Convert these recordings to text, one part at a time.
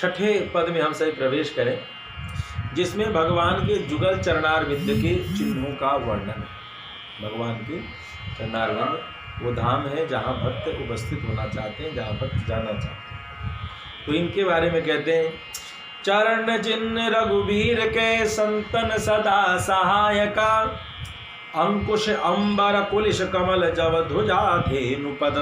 छठे पद में हम सभी प्रवेश करें, जिसमें भगवान के जुगल चरणारविंद के चिन्हों का वर्णन है। भगवान के चरणारविंद वो धाम है जहाँ भक्त उपस्थित होना चाहते हैं, जहाँ भक्त जाना चाहते हैं। तो इनके बारे में कहते हैं, चरण चिन्ह रघुवीर के संतन सदा सहायका, अंकुश अंबर कुलिश कमल जव ध्वजा धेनुपद,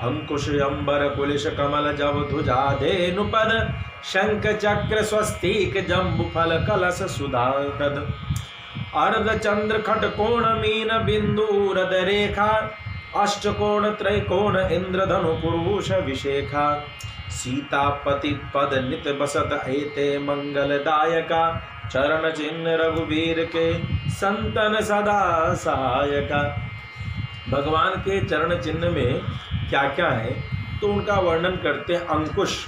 अंकुश अंबर कुलिश कमल जव ध्वजा धेनुपद, शंख चक्र स्वस्तिक जम्बु फल कलश सुधाकद, अर्ध चंद्र खटकोण मीन बिंदु रद रेखा, अष्टकोण त्रैकोण इंद्रधनु पुरुष विशेखा, सीतापति पद नित बसत एते मंगलदायका, चरण चिन्ह रघुवीर के संतन सदा सहायका। भगवान के चरण चिन्ह में क्या क्या है तो उनका वर्णन करते हैं। अंकुश,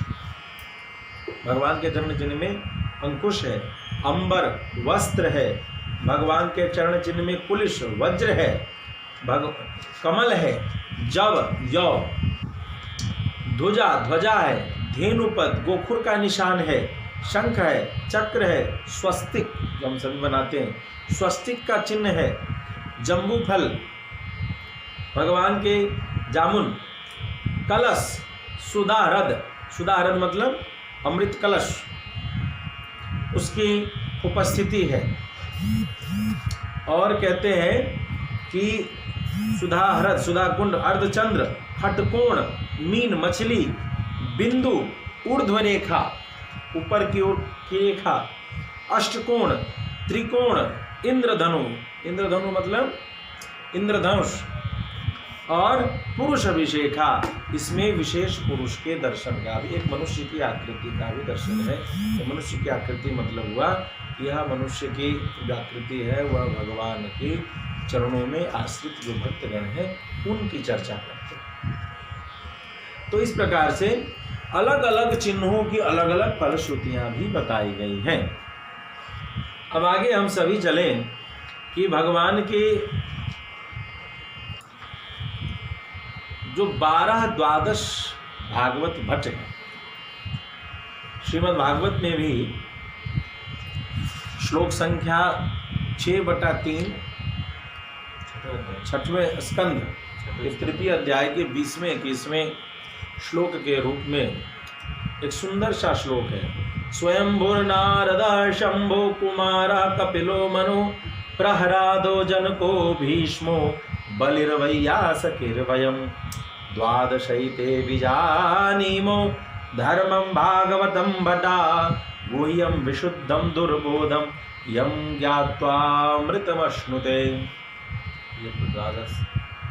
भगवान के चरण चिन्ह में अंकुश है, अंबर वस्त्र है, भगवान के चरण चिन्ह में कुलिश वज्र है, कमल है, जव यौ, ध्वजा है, धेनुपद गोखुर का निशान है, शंख है, चक्र है, स्वस्तिक जो हम सभी बनाते हैं स्वस्तिक का चिन्ह है, जम्बू फल भगवान के जामुन, कलश सुधारद, सुधारद मतलब अमृत कलश उसकी उपस्थिति है। और कहते हैं कि सुधाहृद सुधाकुंड, अर्धचंद्र, खटकोण मीन मछली, बिंदु ऊर्ध्व रेखा ऊपर की ओर की रेखा, अष्टकोण, त्रिकोण, इंद्रधनु, इंद्रधनु मतलब इंद्रधनुष, और पुरुष अभिषेखा, इसमें विशेष पुरुष के दर्शन का भी, एक मनुष्य की आकृति का भी दर्शन है। तो मनुष्य की आकृति मतलब हुआ यह मनुष्य की जो आकृति है वह भगवान के चरणों में आश्रित जो भक्तगण हैं उनकी चर्चा करते हैं। तो इस प्रकार से अलग अलग चिन्हों की अलग अलग फलश्रुतियाँ भी बताई गई हैं। अब आगे हम सभी चलें कि भगवान के जो 12-12 भागवत भट्ट हैं, श्रीमद् भागवत में भी श्लोक संख्या 6/3 छठवें स्कंध के तृतीय अध्याय के 20वें 21वें श्लोक के रूप में एक सुंदर सा श्लोक है। स्वयंभुर्नारद शंभो कुमार कपिलो मनु, प्रहरादो जनको भीष्मो बलिर्वैयासकिर्वयम्, द्वादशैते विजानीमो धर्मं भागवतं भटा, गुह्यं विशुद्धं दुर्बोधं यं ज्ञात्वामृतमश्नुते।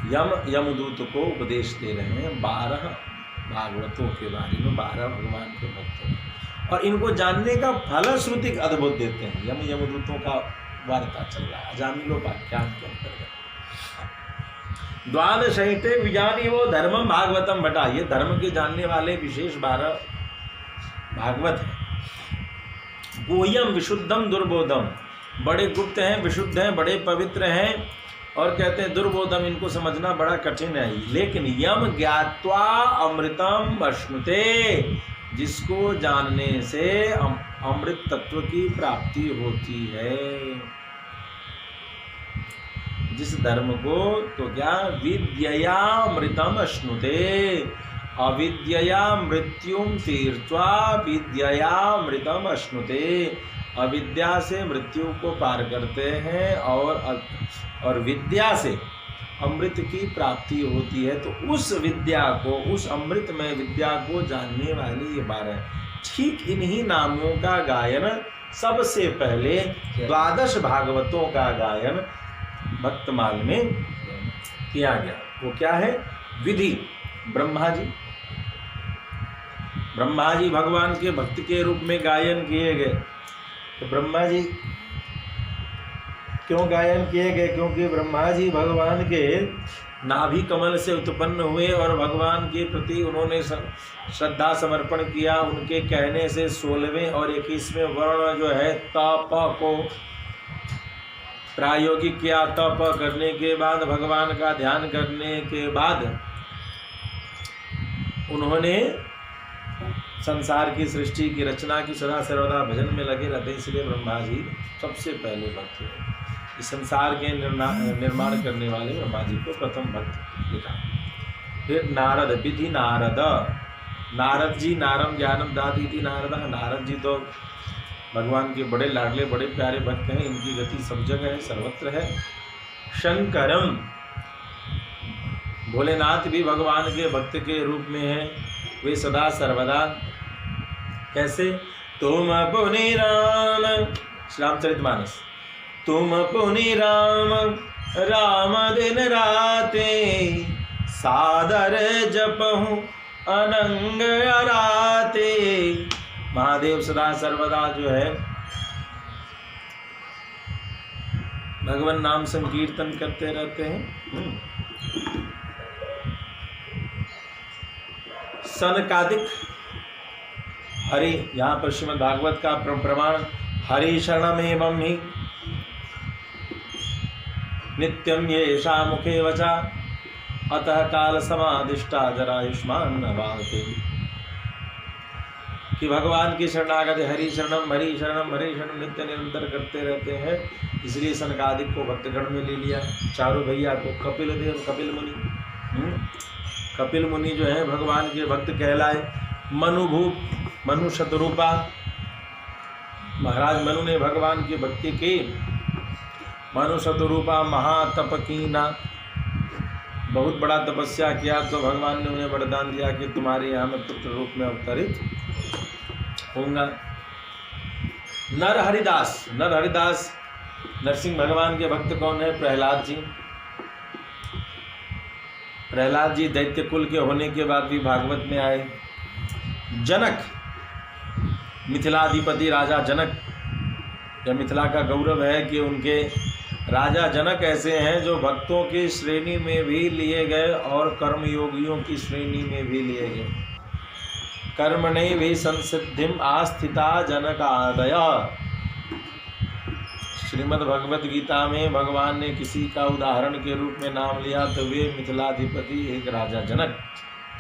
यम यमदूत को उपदेश दे रहे हैं 12 भागवतों के बारे में, 12 भगवान के भक्त, और इनको जानने का फलश्रुति अद्भुत देते हैं। यमदूतों का वार्ता चल रहा है अजामिलोपाख्यान के अंतर्गत। द्वादशैते विजानीमो धर्मम भागवतम भटा, ये धर्म के जानने वाले विशेष 12 भागवत हैं। गुह्यम विशुद्धम दुर्बोधम, बड़े गुप्त हैं, विशुद्ध हैं, बड़े पवित्र हैं, और कहते हैं दुर्बोधम, इनको समझना बड़ा कठिन है। लेकिन यम ज्ञात्वा अमृतम अश्नुते, जिसको जानने से अमृत तत्व की प्राप्ति होती है। जिस धर्म को तो क्या विद्यया अमृतम अश्नुते, अविद्यया मृत्युम तीर्त्वा विद्यया अमृतम अश्नुते, अविद्या से मृत्यु को पार करते हैं और विद्या से अमृत की प्राप्ति होती है। तो उस विद्या को, उस अमृतमय विद्या को जानने वाले ये 12, ठीक इन्हीं नामों का गायन सबसे पहले 12 भागवतों का गायन भक्तमाल में किया गया। वो क्या है? विधि। ब्रह्मा जी भगवान के भक्त के रूप में गायन किए गए। तो ब्रह्मा जी क्यों गायन किए गए? क्योंकि ब्रह्मा जी भगवान के नाभि कमल से उत्पन्न हुए और भगवान के प्रति उन्होंने श्रद्धा समर्पण किया। उनके कहने से 16वें और 21वें वर्ण जो है तप को प्रायोगिक किया। तप करने के बाद, भगवान का ध्यान करने के बाद उन्होंने संसार की सृष्टि की रचना की सदा सर्वदा भजन में लगे रहते, इसलिए ब्रह्मा जी सबसे पहले भक्त हैं। इस संसार के निर्माण करने वाले ब्रह्मा जी को प्रथम भक्त लिखा। फिर नारद, विधि नारद, नारद जी नारम ज्ञानम दादी थी नारद। नारद जी तो भगवान के बड़े लाडले बड़े प्यारे भक्त हैं, इनकी गति सब जगह है, सर्वत्र है। शंकरम, भोलेनाथ भी भगवान के भक्त के रूप में है, वे सदा सर्वदा कैसे, तुम पुनि राम, रामचरितमानस, तुम पुनि राम राम दिन राते, सादर जपहु अनंग अराते। महादेव सदा सर्वदा जो है भगवान नाम संकीर्तन करते रहते हैं। सनकादिक हरि, यहाँ पर श्रीमद् भागवत का प्रमाण हरि शरणमेवं हि नित्यं येषा मुखे वचा, अतः काल समादिष्टा जरायुष्मान भावते। कि भगवान की शरणागति हरि शरणम हरि शरणम हरि शरणम नित्य निरंतर करते रहते हैं, इसलिए सनकादिक को भक्तगण में ले लिया। चारों भैया को कपिल देव, कपिल मुनि, कपिल मुनि जो है भगवान के भक्त कहलाए। मनुभूप, मनु शतरूपा, महाराज मनु ने भगवान की भक्ति की। मनु शतरूपा महातप कीना, बहुत बड़ा तपस्या किया, तो भगवान ने उन्हें वरदान दिया कि तुम्हारे यहाँ मैं पुत्र रूप में अवतरित होऊंगा। नर हरिदास, नर हरिदास नरसिंह भगवान के भक्त कौन है? प्रहलाद जी। प्रहलाद जी दैत्य कुल के होने के बाद भी भागवत में आए। जनक, मिथिलाधिपति राजा जनक, यह मिथिला का गौरव है कि उनके राजा जनक ऐसे हैं जो भक्तों की श्रेणी में भी लिए गए और कर्मयोगियों की श्रेणी में भी लिए गए। कर्मणि भी संसिद्धिम आस्थिता जनकादय। श्रीमद् भगवत गीता में भगवान ने किसी का उदाहरण के रूप में नाम लिया तो वे मिथिलाधिपति एक राजा जनक।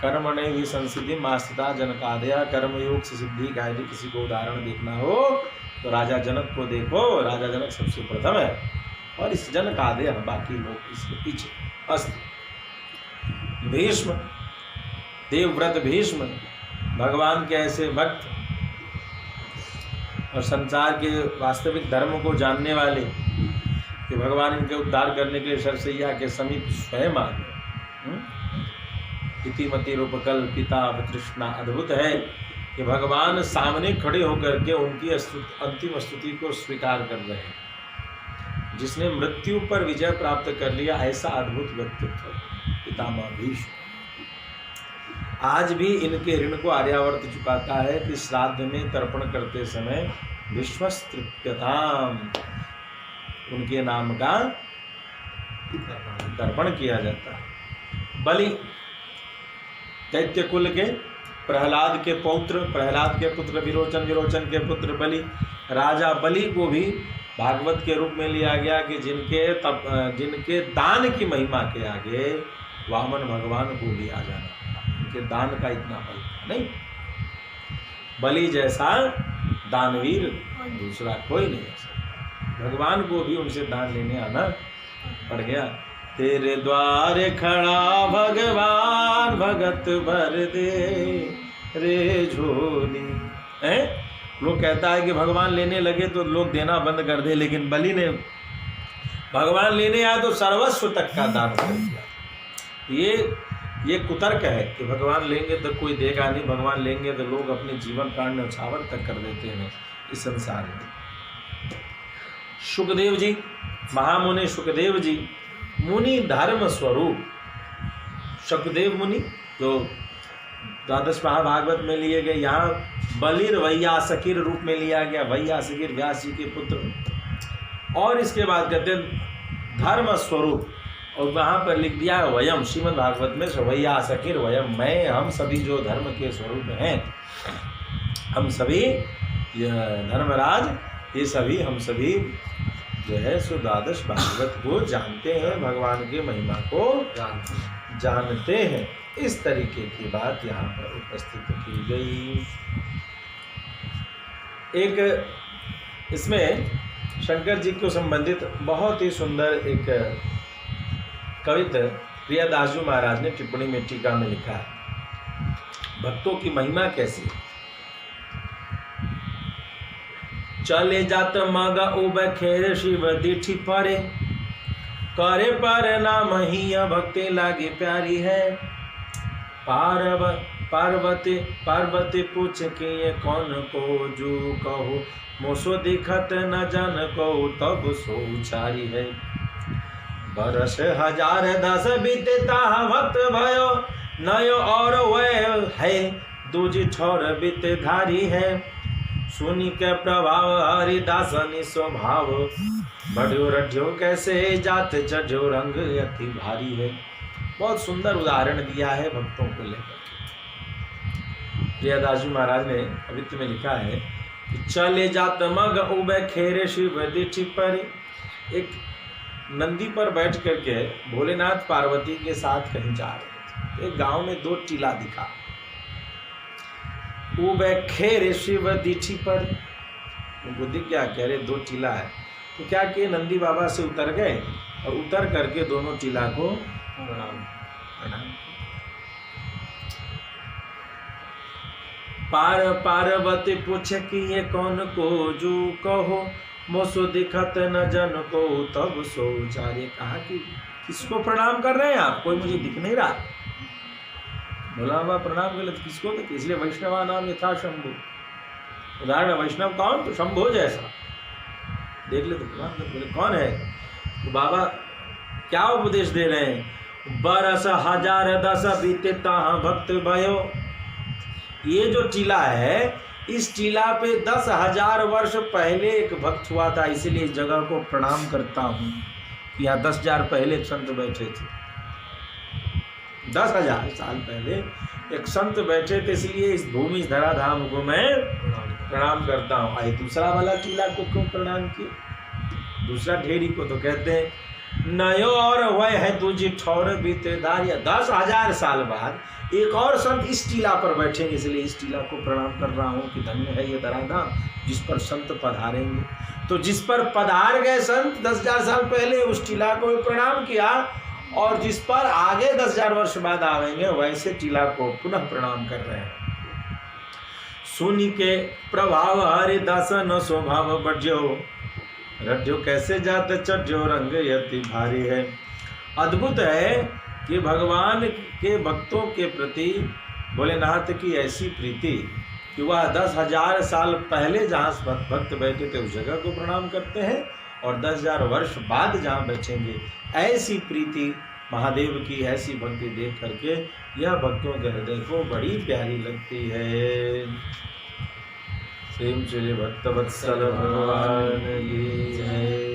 कर्मणि भी संसिद्धिम आस्थिता जनकादय, कर्मयोग से सिद्धि का यदि किसी को उदाहरण देखना हो तो राजा जनक को देखो। राजा जनक सबसे प्रथम है और इस जनकादय बाकी लोग इसके पीछे अस्त्र। भीष्म, देवव्रत भीष्म भगवान के ऐसे भक्त और संसार के वास्तविक धर्म को जानने वाले कि भगवान इनके उद्धार करने के लिए सरसैया के समीप स्वयं आ गए। इतिमति रूपकल्पिता तृष्णा, अद्भुत है कि भगवान सामने खड़े होकर के उनकी अंतिम स्तुति को स्वीकार कर रहे हैं। जिसने मृत्यु पर विजय प्राप्त कर लिया, ऐसा अद्भुत व्यक्तित्व पितामह भीष्म। आज भी इनके ऋण को आर्यावर्त चुकाता है कि श्राद्ध में तर्पण करते समय विश्वस्तृप्यताम, उनके नाम का तर्पण किया जाता है। बलि, दैत्य कुल के प्रहलाद के पौत्र, प्रहलाद के पुत्र विरोचन, विरोचन के पुत्र बलि, राजा बलि को भी भागवत के रूप में लिया गया कि जिनके दान की महिमा के आगे वामन भगवान को भी आ जाना, उनके दान का इतना बल नहीं। बलि जैसा दानवीर दूसरा कोई नहीं है। भगवान को भी उनसे दान लेने आना पड़ गया। तेरे द्वारे खड़ा भगवान, भगत भर दे रे झोली। लोग कहता है कि भगवान लेने लगे तो लोग देना बंद कर दे, लेकिन बलि ने भगवान लेने आया तो सर्वस्व तक का दान कर दिया। ये कुतर्क है कि भगवान लेंगे तो कोई देगा नहीं, भगवान लेंगे तो लोग अपने जीवन प्राण न्यौछावर तक कर देते हैं इस संसार में। शुकदेव जी, महामुनि शुकदेव जी, मुनि धर्म स्वरूप। शुकदेव मुनि जो द्वादश महाभागवत में लिए गए, यहाँ बलिर वैयासकिर रूप में लिया गया। वैयासकिर व्यास जी के पुत्र। और इसके बाद कहते हैं धर्म स्वरूप, और वहाँ पर लिख दिया वयम, श्रीमद् भागवत में वैयासकिर वयम, मैं, हम सभी जो धर्म के स्वरूप हैं, हम सभी धर्मराज, ये सभी हम सभी जो है सो द्वादश भागवत को जानते हैं, भगवान के महिमा को जानते हैं। इस तरीके की बात यहाँ पर उपस्थित की गई। एक इसमें शंकर जी को संबंधित बहुत ही सुंदर एक कविता प्रियादास जी महाराज ने टिप्पणी में टीका में लिखा है। भक्तों की महिमा कैसी है। चले जात मग उब खेर शिव दीठी परे, करे पर नाम ही भक्ति लागे प्यारी है। पार्वती पूछ के ये कौन को जो कहो, मोसो दिखत न जन को तब सो उचारी है। बरस हजार दस बीते ताहा भक्त भयो, नयो और वह है दूजी छोर बीते धारी है। सुनी के प्रभाव हरिदासनी स्वभाव, बढ़ियो रढ़ियो कैसे जात चढ़ियो रंग अति भारी है। बहुत सुंदर उदाहरण दिया है भक्तों को लेकर। प्रियादास जी महाराज ने कवित्व में लिखा है कि चले जात मग उबे खेरे शिव दीठी परी। एक नंदी पर बैठ करके भोलेनाथ पार्वती के साथ कहीं जा रहे थे। एक गांव में दो टीला दिखा। उबे खेरे शिव दीठी पर, उनको दिख गया, कह रहे दो टीला है। तो क्या किए, नंदी बाबा से उतर गए और उतर करके दोनों टीला को प्रणाम। पार्वती पूछे कि ये कौन को जो कहो, मोसो दिखत न जन को तब सो उचारे। कहा कि किसको प्रणाम कर रहे हैं आप, कोई मुझे दिख नहीं रहा। बोला बाबा प्रणाम कर ले, तो किसको, तो इसलिए वैष्णवा नाम यथा शंभु। उदाहरण वैष्णव कौन, तो शंभु जैसा देख ले तो प्रणाम कर। बोले कौन है, तो बाबा क्या उपदेश दे रहे हैं। बरस हजार दस बीते ताहा भक्त भयो। ये जो टीला है, इस टीला पे 10,000 वर्ष पहले एक भक्त हुआ था, इसलिए इस जगह को प्रणाम करता हूँ। यहाँ 10,000 पहले एक संत बैठे थे। 10,000 साल पहले एक संत बैठे थे, इसलिए इस भूमि इस धराधाम को मैं प्रणाम करता हूँ। आए दूसरा वाला टीला को क्यों प्रणाम किए, दूसरा ढेरी को तो कहते हैं नयो और वह है तुझी ठौर बीते दारिया। 10,000 साल बाद एक और संत इस टीला पर बैठेंगे, इसलिए इस टीला को प्रणाम कर रहा हूँ कि धन्य है ये धराधाम जिस पर संत पधारेंगे। तो जिस पर पधार गए संत 10,000 साल पहले, उस टीला को प्रणाम किया, और जिस पर आगे 10,000 वर्ष बाद आवेंगे वैसे टीला को पुनः प्रणाम कर रहे हैं। सुनी के प्रभाव हरिदासन स्वभाव बढ़ियो, रढ़ियो कैसे जात चढ़ियो रंग यति भारी है। अद्भुत है कि भगवान के भक्तों के प्रति भोलेनाथ की ऐसी प्रीति कि वह 10,000 साल पहले जहाँ भक्त बैठे थे उस जगह को प्रणाम करते हैं, और 10,000 वर्ष बाद जहाँ बैठेंगे, ऐसी प्रीति महादेव की, ऐसी भक्ति देख करके यह भक्तों के हृदय को बड़ी प्यारी लगती है। प्रेम से भक्त वत्सल भगवान की जय।